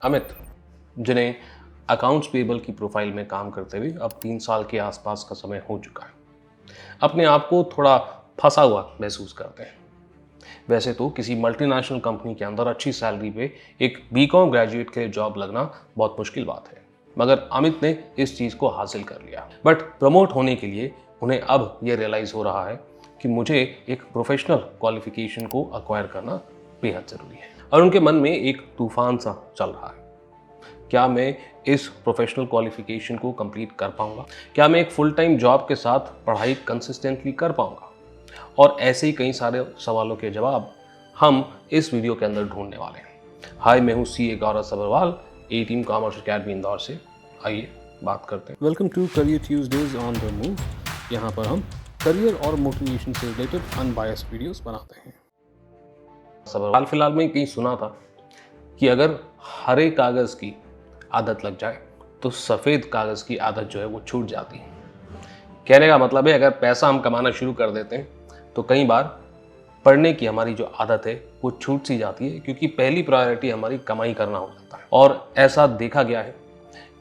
अमित, जिन्हें accounts payable की profile में काम करते हुए अब 3 साल के आसपास का समय हो चुका है, अपने आप को थोड़ा फंसा हुआ महसूस करते हैं। वैसे तो किसी मल्टीनेशनल कंपनी के अंदर अच्छी सैलरी पे एक बीकॉम ग्रेजुएट के लिए जॉब लगना बहुत मुश्किल बात है, मगर अमित ने इस चीज़ को हासिल कर लिया। बट प्रमोट होने के लिए उन्हें अब ये रियलाइज़ हो रहा है कि मुझे एक प्रोफेशनल क्वालिफिकेशन को अक्वायर करना बेहद ज़रूरी है, और उनके मन में एक तूफान सा चल रहा है। क्या मैं इस प्रोफेशनल क्वालिफिकेशन को कंप्लीट कर पाऊंगा? क्या मैं एक फुल टाइम जॉब के साथ पढ़ाई कंसिस्टेंटली कर पाऊंगा? और ऐसे ही कई सारे सवालों के जवाब हम इस वीडियो के अंदर ढूंढने वाले हैं। हाय, मैं हूं CA Gaurav Sabharwal, A team commerce academy Indore से। आइए बात करते हैं। Welcome to career Tuesdays on the move. यहाँ पर हम करियर और मोटिवेशन से रिलेटेड अनबायस्ड वीडियोस बनाते हैं। सब्रवाल फिलहाल में कहीं सुना था कि अगर हरे कागज़ की आदत लग जाए तो सफ़ेद कागज़ की आदत जो है वो छूट जाती है। कहने का मतलब है, अगर पैसा हम कमाना शुरू कर देते हैं तो कई बार पढ़ने की हमारी जो आदत है वो छूट सी जाती है, क्योंकि पहली प्रायोरिटी हमारी कमाई करना हो जाता है। और ऐसा देखा गया है,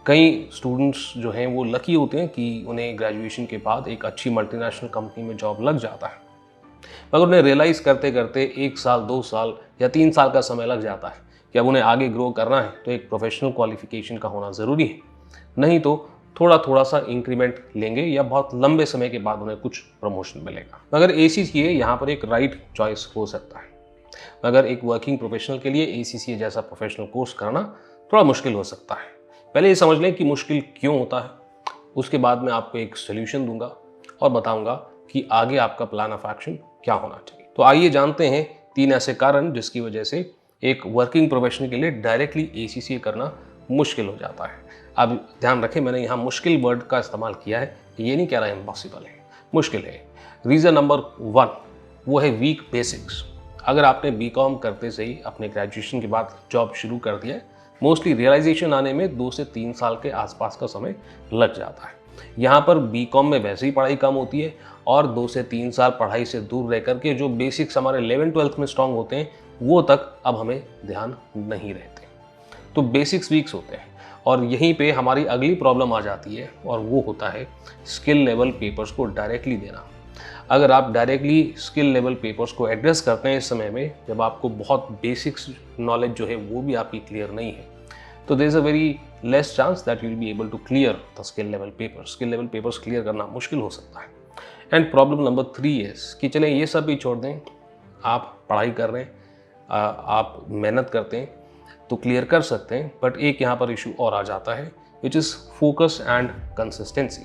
कई स्टूडेंट्स जो हैं वो लकी होते हैं कि उन्हें ग्रेजुएशन के बाद एक अच्छी मल्टीनेशनल कंपनी में जॉब लग जाता है, मगर उन्हें रियलाइज़ करते करते 1 साल, 2 साल या 3 साल का समय लग जाता है कि अब उन्हें आगे ग्रो करना है तो एक प्रोफेशनल क्वालिफिकेशन का होना ज़रूरी है। नहीं तो थोड़ा थोड़ा सा इंक्रीमेंट लेंगे या बहुत लंबे समय के बाद उन्हें कुछ प्रमोशन मिलेगा। मगर ACCA यहाँ पर एक राइट चॉइस हो सकता है, मगर एक वर्किंग प्रोफेशनल के लिए ACCA जैसा प्रोफेशनल कोर्स करना थोड़ा मुश्किल हो सकता है। पहले ये समझ लें कि मुश्किल क्यों होता है, उसके बाद मैं आपको एक सोल्यूशन दूंगा और बताऊंगा कि आगे आपका प्लान ऑफ एक्शन क्या होना चाहिए। तो आइए जानते हैं 3 ऐसे कारण जिसकी वजह से एक वर्किंग प्रोफेशनल के लिए डायरेक्टली ACCA करना मुश्किल हो जाता है। अब ध्यान रखें, मैंने यहाँ मुश्किल वर्ड का इस्तेमाल किया है, ये नहीं कह रहा इम्पॉसिबल है, मुश्किल है। रीज़न नंबर 1 वो है वीक बेसिक्स। अगर आपने बीकॉम करते से ही अपने ग्रेजुएशन के बाद जॉब शुरू कर दिया है, मोस्टली रियलाइजेशन आने में 2 से 3 साल के आसपास का समय लग जाता है। यहाँ पर बीकॉम में वैसे ही पढ़ाई कम होती है और 2 से 3 साल पढ़ाई से दूर रह करके जो बेसिक्स हमारे 11th-12th में स्ट्रांग होते हैं वो तक अब हमें ध्यान नहीं रहते। तो बेसिक्स वीक्स होते हैं, और यहीं पे हमारी अगली प्रॉब्लम आ जाती है, और वो होता है स्किल लेवल पेपर्स को डायरेक्टली देना। अगर आप डायरेक्टली स्किल लेवल पेपर्स को एड्रेस करते हैं इस समय में, जब आपको बहुत बेसिक्स नॉलेज जो है वो भी आपकी क्लियर नहीं है, तो there is a very less chance that you will be able to clear the skill level papers. Skill level papers clear करना मुश्किल हो सकता है। एंड प्रॉब्लम नंबर 3 इज़ कि चलें ये सब भी छोड़ दें, आप पढ़ाई कर रहे हैं, आप मेहनत करते हैं तो क्लियर कर सकते हैं, बट एक यहाँ पर इशू और आ जाता है, which is focus and consistency.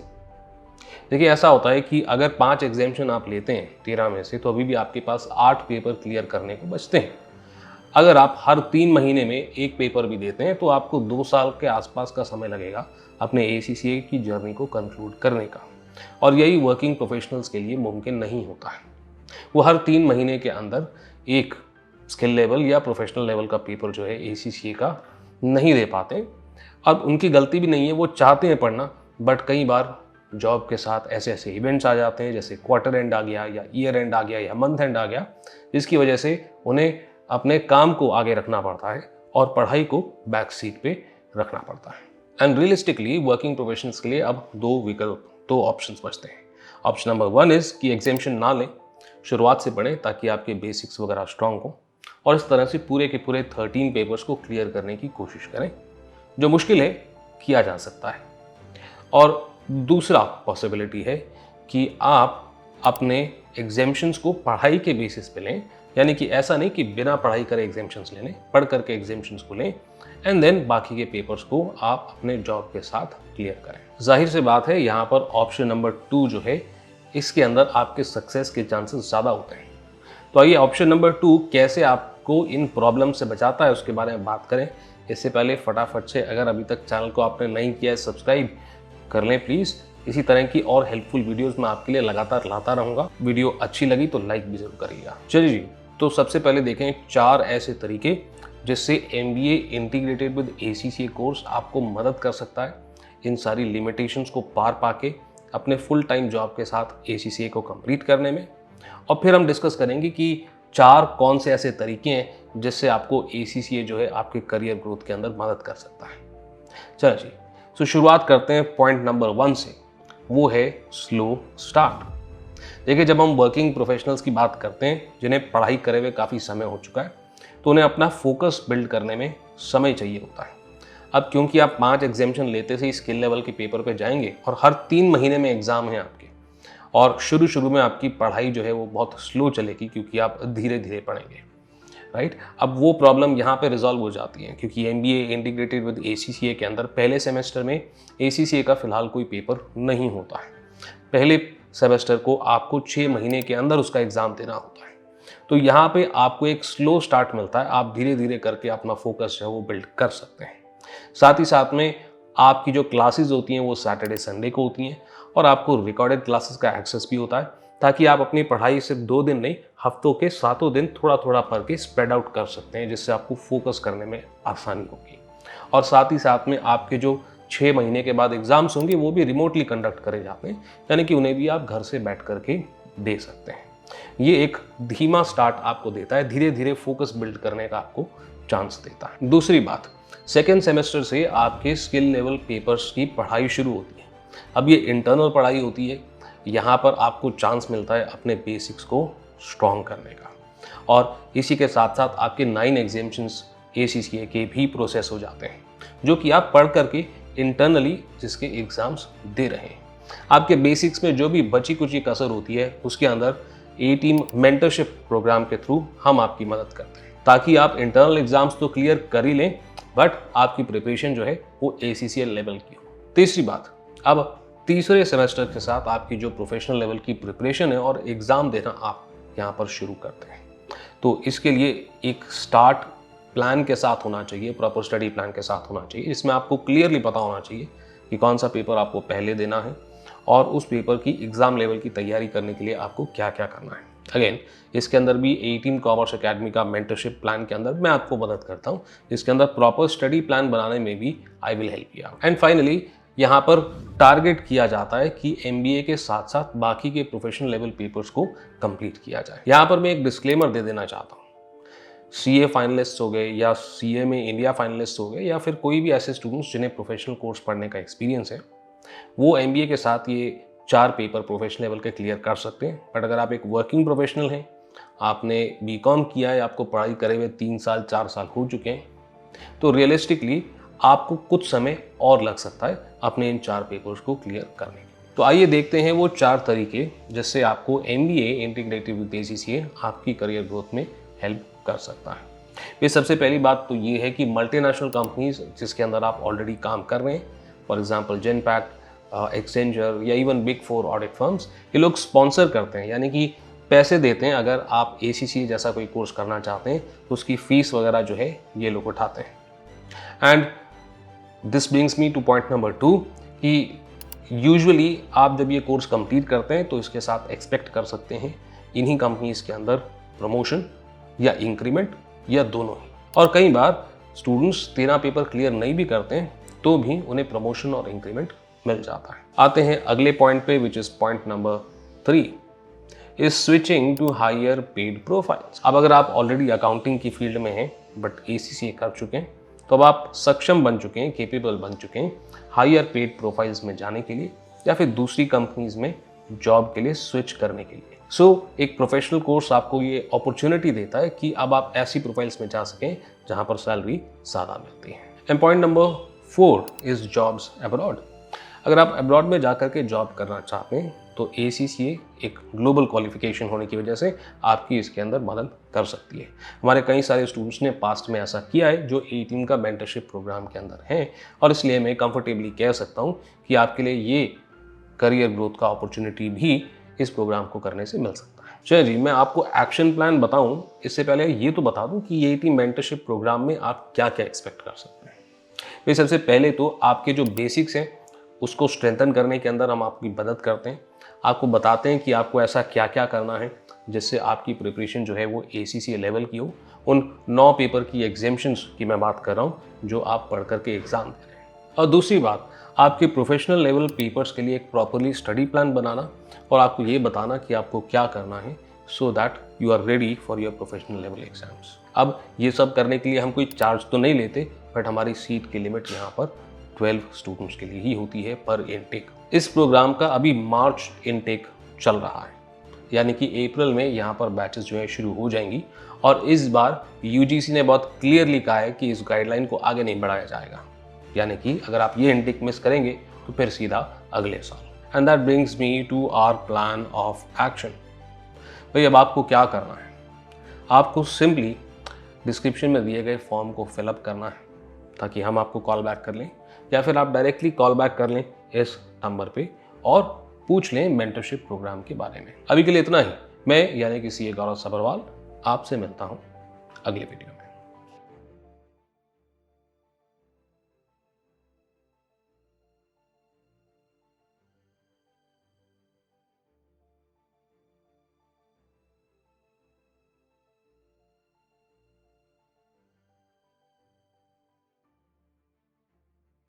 देखिए, ऐसा होता है कि अगर 5 एग्जामिनेशन आप लेते हैं 13 में से, तो अभी भी आपके पास 8 पेपर क्लियर करने को बचते हैं। अगर आप हर 3 महीने में एक पेपर भी देते हैं तो आपको 2 साल के आसपास का समय लगेगा अपने ACCA की जर्नी को कंक्लूड करने का, और यही वर्किंग प्रोफेशनल्स के लिए मुमकिन नहीं होता है। वो हर 3 महीने के अंदर एक स्किल लेवल या प्रोफेशनल लेवल का पेपर जो है ACCA का नहीं दे पाते। अब उनकी गलती भी नहीं है, वो चाहते हैं पढ़ना, बट कई बार जॉब के साथ ऐसे ऐसे इवेंट्स आ जाते हैं, जैसे क्वार्टर एंड आ गया या ईयर एंड आ गया या मंथ एंड आ गया, जिसकी वजह से उन्हें अपने काम को आगे रखना पड़ता है और पढ़ाई को बैक सीट पे रखना पड़ता है। एंड रियलिस्टिकली वर्किंग प्रोफेशनल्स के लिए अब 2 ऑप्शंस बचते हैं। ऑप्शन नंबर 1 इज़ कि एग्जामिनेशन ना लें, शुरुआत से पढ़ें ताकि आपके बेसिक्स वगैरह स्ट्रांग हो, और इस तरह से पूरे के पूरे 13 पेपर्स को क्लियर करने की कोशिश करें, जो मुश्किल है, किया जा सकता है। और दूसरा पॉसिबिलिटी है कि आप अपने एग्जामिनेशंस को पढ़ाई के बेसिस पे लें, यानी कि ऐसा नहीं कि बिना पढ़ाई करे एग्जामिनेशंस ले लें, पढ़ करके एग्जामिनेशंस को लें, एंड देन बाकी के पेपर्स को आप अपने जॉब के साथ क्लियर करें। जाहिर सी बात है, यहाँ पर ऑप्शन नंबर 2 जो है, इसके अंदर आपके सक्सेस के चांसेस ज़्यादा होते हैं। तो आइए ऑप्शन नंबर 2 कैसे आपको इन प्रॉब्लम से बचाता है उसके बारे में बात करें। इससे पहले फटाफट से, अगर अभी तक चैनल को आपने नहीं किया है, सब्सक्राइब कर लें प्लीज़। इसी तरह की और हेल्पफुल वीडियोस मैं आपके लिए लगातार लाता रहूँगा। वीडियो अच्छी लगी तो लाइक भी ज़रूर करिएगा। चलिए जी, तो सबसे पहले देखें 4 ऐसे तरीके जिससे MBA integrated with ACCA course आपको मदद कर सकता है इन सारी लिमिटेशंस को पार पाके अपने फुल टाइम जॉब के साथ ACCA को कंप्लीट करने में। और फिर हम डिस्कस करेंगे कि 4 कौन से ऐसे तरीके हैं जिससे आपको ACCA जो है आपके करियर ग्रोथ के अंदर मदद कर सकता है। चलो जी, तो शुरुआत करते हैं पॉइंट नंबर 1 से, वो है स्लो स्टार्ट। देखिए, जब हम वर्किंग प्रोफेशनल्स की बात करते हैं जिन्हें पढ़ाई करे हुए काफ़ी समय हो चुका है, तो उन्हें अपना फोकस बिल्ड करने में समय चाहिए होता है। अब क्योंकि आप 5 एग्जामिनेशन लेते से स्किल लेवल के पेपर पे जाएंगे और हर 3 महीने में एग्ज़ाम है आपके, और शुरू में आपकी पढ़ाई जो है वो बहुत स्लो चलेगी क्योंकि आप धीरे धीरे पढ़ेंगे, राइट। अब वो प्रॉब्लम यहाँ पे रिजॉल्व हो जाती है क्योंकि MBA इंटीग्रेटेड विद ACCA के अंदर पहले सेमेस्टर में ACCA का फिलहाल कोई पेपर नहीं होता है। पहले सेमेस्टर को आपको 6 महीने के अंदर उसका एग्ज़ाम देना होता है। तो यहाँ पे आपको एक स्लो स्टार्ट मिलता है, आप धीरे धीरे करके अपना फोकस जो है वो बिल्ड कर सकते हैं। साथ ही साथ में आपकी जो क्लासेस होती हैं वो सैटरडे संडे को होती हैं और आपको रिकॉर्डेड क्लासेस का एक्सेस भी होता है, ताकि आप अपनी पढ़ाई सिर्फ 2 दिन नहीं, हफ्तों के 7 दिन थोड़ा थोड़ा पढ़ के स्प्रेड आउट कर सकते हैं, जिससे आपको फोकस करने में आसानी होगी। और साथ ही साथ में आपके जो 6 महीने के बाद एग्जाम्स होंगे वो भी रिमोटली कंडक्ट करे जाते हैं, यानी कि उन्हें भी आप घर से बैठ करके दे सकते हैं। ये एक धीमा स्टार्ट आपको देता है, धीरे धीरे फोकस बिल्ड करने का आपको चांस देता है। दूसरी बात, सेकेंड सेमेस्टर से आपके स्किल लेवल पेपर्स की पढ़ाई शुरू होती है। अब ये इंटरनल पढ़ाई होती है, यहाँ पर आपको चांस मिलता है अपने बेसिक्स को स्ट्रॉन्ग करने का, और इसी के साथ साथ आपके 9 एग्जामिनेशंस ACCA के भी प्रोसेस हो जाते हैं, जो कि आप पढ़ करके इंटरनली जिसके एग्ज़ाम्स दे रहे हैं। आपके बेसिक्स में जो भी बची कुची कसर होती है उसके अंदर A-Team मेंटरशिप प्रोग्राम के थ्रू हम आपकी मदद करते हैं, ताकि आप इंटरनल एग्जाम्स तो क्लियर कर ही लें, बट आपकी प्रिपरेशन जो है वो ACCA लेवल की हो। तीसरी बात, अब तीसरे सेमेस्टर के साथ आपकी जो प्रोफेशनल लेवल की प्रिपरेशन है और एग्ज़ाम देना आप यहाँ पर शुरू करते हैं, तो इसके लिए एक स्टार्ट प्लान के साथ होना चाहिए, प्रॉपर स्टडी प्लान के साथ होना चाहिए। इसमें आपको क्लियरली पता होना चाहिए कि कौन सा पेपर आपको पहले देना है और उस पेपर की एग्ज़ाम लेवल की तैयारी करने के लिए आपको क्या क्या करना है। अगेन, इसके अंदर भी A-Team कॉमर्स अकेडमी का मेंटरशिप प्लान के अंदर मैं आपको मदद करता हूँ, जिसके अंदर प्रॉपर स्टडी प्लान बनाने में भी I will help you out. And finally, यहाँ पर टारगेट किया जाता है कि MBA के साथ साथ बाकी के प्रोफेशनल लेवल पेपर्स को कंप्लीट किया जाए। यहाँ पर मैं एक डिस्क्लेमर दे देना चाहता हूँ, CA फाइनलिस्ट हो गए या CA में इंडिया फाइनलिस्ट हो गए या फिर कोई भी ऐसे स्टूडेंट्स जिन्हें प्रोफेशनल कोर्स पढ़ने का एक्सपीरियंस है, वो MBA के साथ ये 4 पेपर प्रोफेशनल लेवल के क्लियर कर सकते हैं। बट अगर आप एक वर्किंग प्रोफेशनल हैं, आपने BCom किया है, आपको पढ़ाई करे हुए 3 साल 4 साल हो चुके हैं, तो रियलिस्टिकली आपको कुछ समय और लग सकता है अपने इन 4 पेपर्स को क्लियर करने के। तो आइए देखते हैं वो 4 तरीके जिससे आपको MBA इंटीग्रेटेड विद ACCA आपकी करियर ग्रोथ में हेल्प कर सकता है। ये सबसे पहली बात तो ये है कि मल्टीनेशनल कंपनीज जिसके अंदर आप ऑलरेडी काम कर रहे हैं, फॉर एग्जांपल जेनपैक्ट, एक्सचेंजर या इवन बिग 4 ऑडिट फर्म्स, ये लोग स्पॉन्सर करते हैं, यानी कि पैसे देते हैं। अगर आप ACCA जैसा कोई कोर्स करना चाहते हैं तो उसकी फीस वगैरह जो है ये लोग उठाते हैं। And this brings me two point number 2 कि यूजुअली आप जब ये कोर्स कंप्लीट करते हैं तो इसके साथ एक्सपेक्ट कर सकते हैं इन्हीं कंपनीज के अंदर प्रमोशन या इंक्रीमेंट या दोनों ही। और कई बार स्टूडेंट्स 13 पेपर क्लियर नहीं भी करते हैं तो भी उन्हें प्रमोशन और इंक्रीमेंट मिल जाता है। आते हैं अगले पॉइंट पे, which is point number 3, is switching to higher paid profiles. अब अगर आप ऑलरेडी अकाउंटिंग की फील्ड में हैं बट ACCA कर चुके हैं, तो अब आप सक्षम बन चुके हैं, केपेबल बन चुके हैं हायर पेड प्रोफाइल्स में जाने के लिए या फिर दूसरी कंपनीज में जॉब के लिए स्विच करने के लिए। एक प्रोफेशनल कोर्स आपको ये अपॉर्चुनिटी देता है कि अब आप ऐसी प्रोफाइल्स में जा सकें जहां पर सैलरी ज़्यादा मिलती है। And point number 4 is jobs abroad. अगर आप अब्रॉड में जाकर के जॉब करना चाहते हैं तो ACCA एक ग्लोबल क्वालिफिकेशन होने की वजह से आपकी इसके अंदर मदद कर सकती है। हमारे कई सारे स्टूडेंट्स ने पास्ट में ऐसा किया है जो A-Team का मेंटरशिप प्रोग्राम के अंदर है, और इसलिए मैं कंफर्टेबली कह सकता हूँ कि आपके लिए ये करियर ग्रोथ का अपॉर्चुनिटी भी इस प्रोग्राम को करने से मिल सकता है। चलिए जी, मैं आपको एक्शन प्लान बताऊं इससे पहले ये तो बता दूं कि A-Team मेंटरशिप प्रोग्राम में आप क्या क्या एक्सपेक्ट कर सकते हैं। तो सबसे पहले तो आपके जो बेसिक्स हैं उसको स्ट्रेंथन करने के अंदर हम आपकी मदद करते हैं, आपको बताते हैं कि आपको ऐसा क्या क्या करना है जिससे आपकी प्रिपरेशन जो है वो ACCA लेवल की हो। उन 9 पेपर की एग्जामिनेशंस की मैं बात कर रहा हूँ जो आप पढ़ करके एग्ज़ाम दे रहे हैं। और दूसरी बात, आपके प्रोफेशनल लेवल पेपर्स के लिए एक प्रॉपरली स्टडी प्लान बनाना और आपको ये बताना कि आपको क्या करना है so that you are ready for your professional level exams. अब ये सब करने के लिए हम कोई चार्ज तो नहीं लेते, बट हमारी सीट की लिमिट यहाँ पर 12 स्टूडेंट्स के लिए ही होती है पर इनटेक। इस प्रोग्राम का अभी मार्च इनटेक चल रहा है, यानी कि अप्रैल में यहाँ पर बैचेस जो है शुरू हो जाएंगी। और इस बार यूजीसी ने बहुत क्लियरली कहा है कि इस गाइडलाइन को आगे नहीं बढ़ाया जाएगा, यानी कि अगर आप ये इनटेक मिस करेंगे तो फिर सीधा अगले साल। And that brings me to our plan of action. भाई अब आपको क्या करना है, आपको सिंपली डिस्क्रिप्शन में दिए गए फॉर्म को फिलअप करना है ताकि हम आपको कॉल बैक कर लें, या फिर आप डायरेक्टली कॉल बैक कर लें इस नंबर पे और पूछ लें मेंटरशिप प्रोग्राम के बारे में। अभी के लिए इतना ही। मैं यानी कि CA गौरव सब्रवाल आपसे मिलता हूँ अगले वीडियो में।